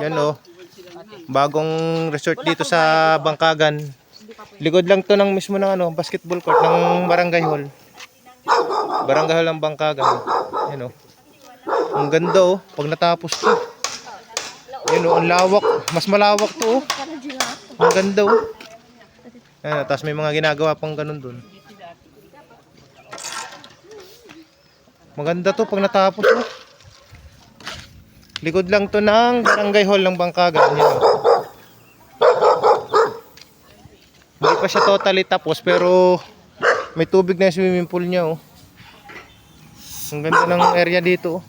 Yan o. Bagong resort dito sa Bangkagan. Likod lang to ng mismo ng ano, basketball court ng Barangay Hall. Barangay Hall ng Bangkagan. Yan o. Ang ganda o. Pag natapos to. Yan o, ang lawak. Mas malawak to o. Ang ganda o. Yan, tapos may mga ginagawa pang ganun dun. Maganda to pag natapos o. Likod lang to ng Barangay Hall ng Bangkagan. Yan o. Hindi pa siya totally tapos pero may tubig na yung swimming pool niya oh. Ang ganda ng area dito oh.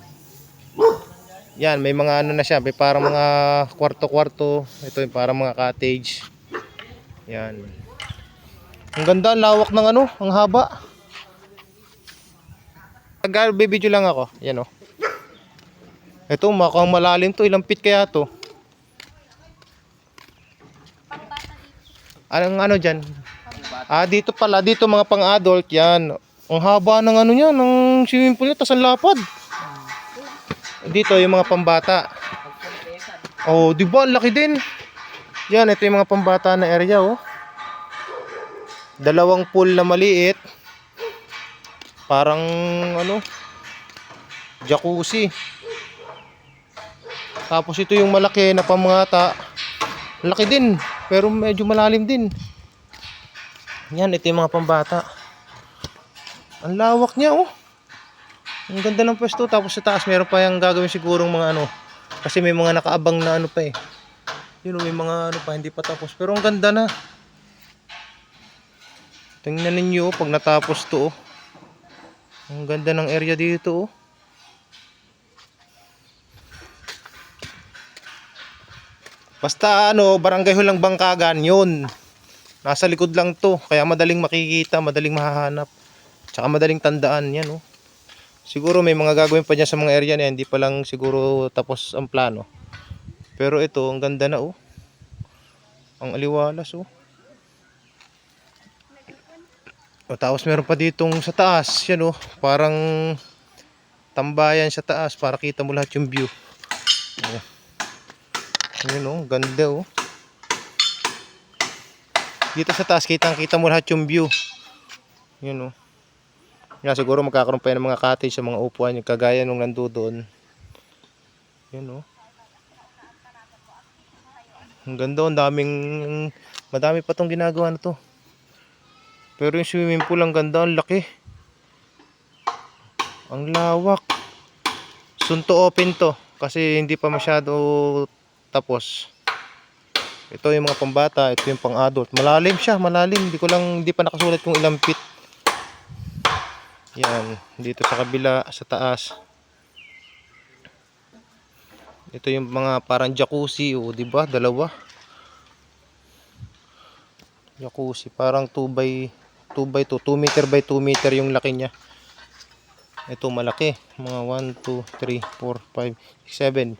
Yan, may mga ano na siya, may parang mga kwarto-kwarto. Ito yung parang mga cottage. Yan. Ang ganda, ang lawak ng ano, ang haba. Bibidyo lang ako. Yan oh. Ito, mukhang malalim to. Ilang feet kaya to? Anong ano dyan? Dito pala, dito mga pang-adult yan. Ang haba ng ano niya, ng swimming pool niya, tas ang lapad. Dito yung mga pambata. Oh, di ba? Ang laki din. Yan, ito yung mga pambata na area oh. Dalawang pool na maliit. Parang ano, jacuzzi. Tapos ito yung malaki na pamata. Laki din, pero medyo malalim din. Yan, ito yung mga pambata. Ang lawak niya oh. Ang ganda ng pwesto. Tapos sa taas meron pa yung gagawin sigurong mga ano. Kasi may mga nakaabang na ano pa eh. Yun, may mga ano pa, hindi pa tapos. Pero ang ganda na. Tingnan ninyo pag natapos to oh. Ang ganda ng area dito oh. Basta ano, Barangay Hall ng Bangkagan, yun. Nasa likod lang to, kaya madaling makikita, madaling mahahanap. Tsaka madaling tandaan, yan oh. Siguro may mga gagawin pa dyan sa mga area na yan, hindi pa lang siguro tapos ang plano. Pero ito, ang ganda na oh. Ang aliwalas oh. Tapos meron pa ditong sa taas, yan oh. Parang tambayan sa taas para kita mo lahat yung view. Oh. Yun oh, ganda oh. Dito sa taas, kitang-kita mo lahat yung view. Yun oh. Yan, siguro magkakaroon pa yan ng mga cottage sa mga upuan, yung kagaya nung nandoon. Yun oh. Ang ganda oh, madami pa tong ginagawa na to. Pero yung swimming pool, ang ganda, ang laki. Ang lawak. Soon to open to, kasi hindi pa masyado tapos. Ito yung mga pambata, ito yung pang-adult. Malalim siya, malalim. Hindi pa nakasulat kung ilang feet. Yan, dito sa kabila, sa taas. Ito yung mga parang jacuzzi, oh, 'di ba? Dalawa. Jacuzzi, parang 2 meter by 2 meter yung laki niya. Ito malaki, mga 1 2 3 4 5 6 7.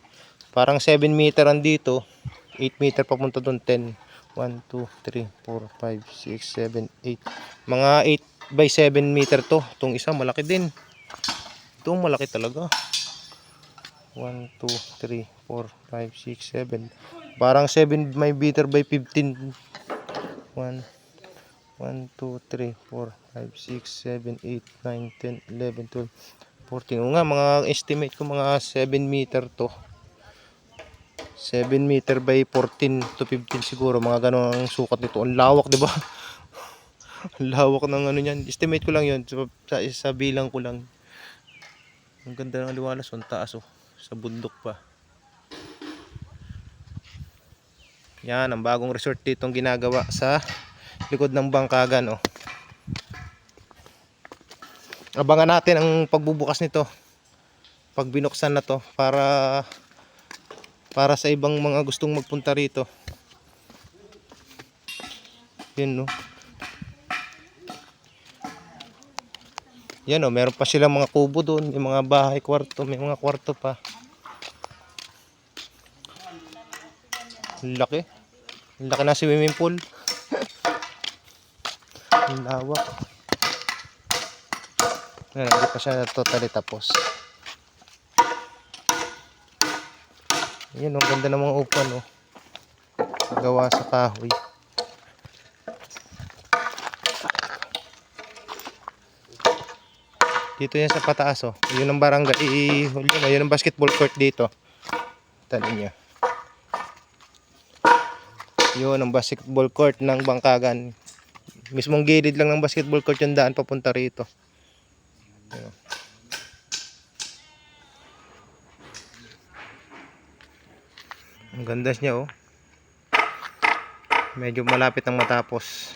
Parang 7 meter andito. 8 meter papunta doon, 10. 1, 2, 3, 4, 5, 6, 7, 8. Mga 8 by 7 meter to. Itong isa malaki din. Itong malaki talaga. 1, 2, 3, 4, 5, 6, 7. Parang 7 meter by 15. 1, 1, 2, 3, 4, 5, 6, 7, 8, 9, 10, 11, 12, 14. O nga, mga estimate ko mga 7 meter to. 7 meter by 14 to 15 siguro, mga ganun ang sukat nito. Ang lawak, 'di ba? Ang lawak ng ano niyan. Estimate ko lang 'yon sa bilang ko lang. Ang ganda ng liwalas, ang taas oh, sa bundok pa. Yan ang bagong resort ditong ginagawa sa likod ng Bangkagan oh. Abangan natin ang pagbubukas nito pag binuksan na to, para sa ibang mga gustong magpunta rito. Yun no. Yan o, meron pa silang mga kubo doon, yung mga bahay, kwarto, may mga kwarto pa. Laki. Laki na swimming pool. Ang lawak. Hindi pa siya totally tapos. Yun, ang ganda ng mga upuan, oh. Gawa sa kahoy. Dito yan sa pataas, oh. Yun ang barangay. Yun ang basketball court dito. Tanin nyo. Yun ang basketball court ng Bangkagan. Mismong gilid lang ng basketball court yung daan papunta rito. Ayun. Ang ganda niya, oh. Medyo malapit ang matapos.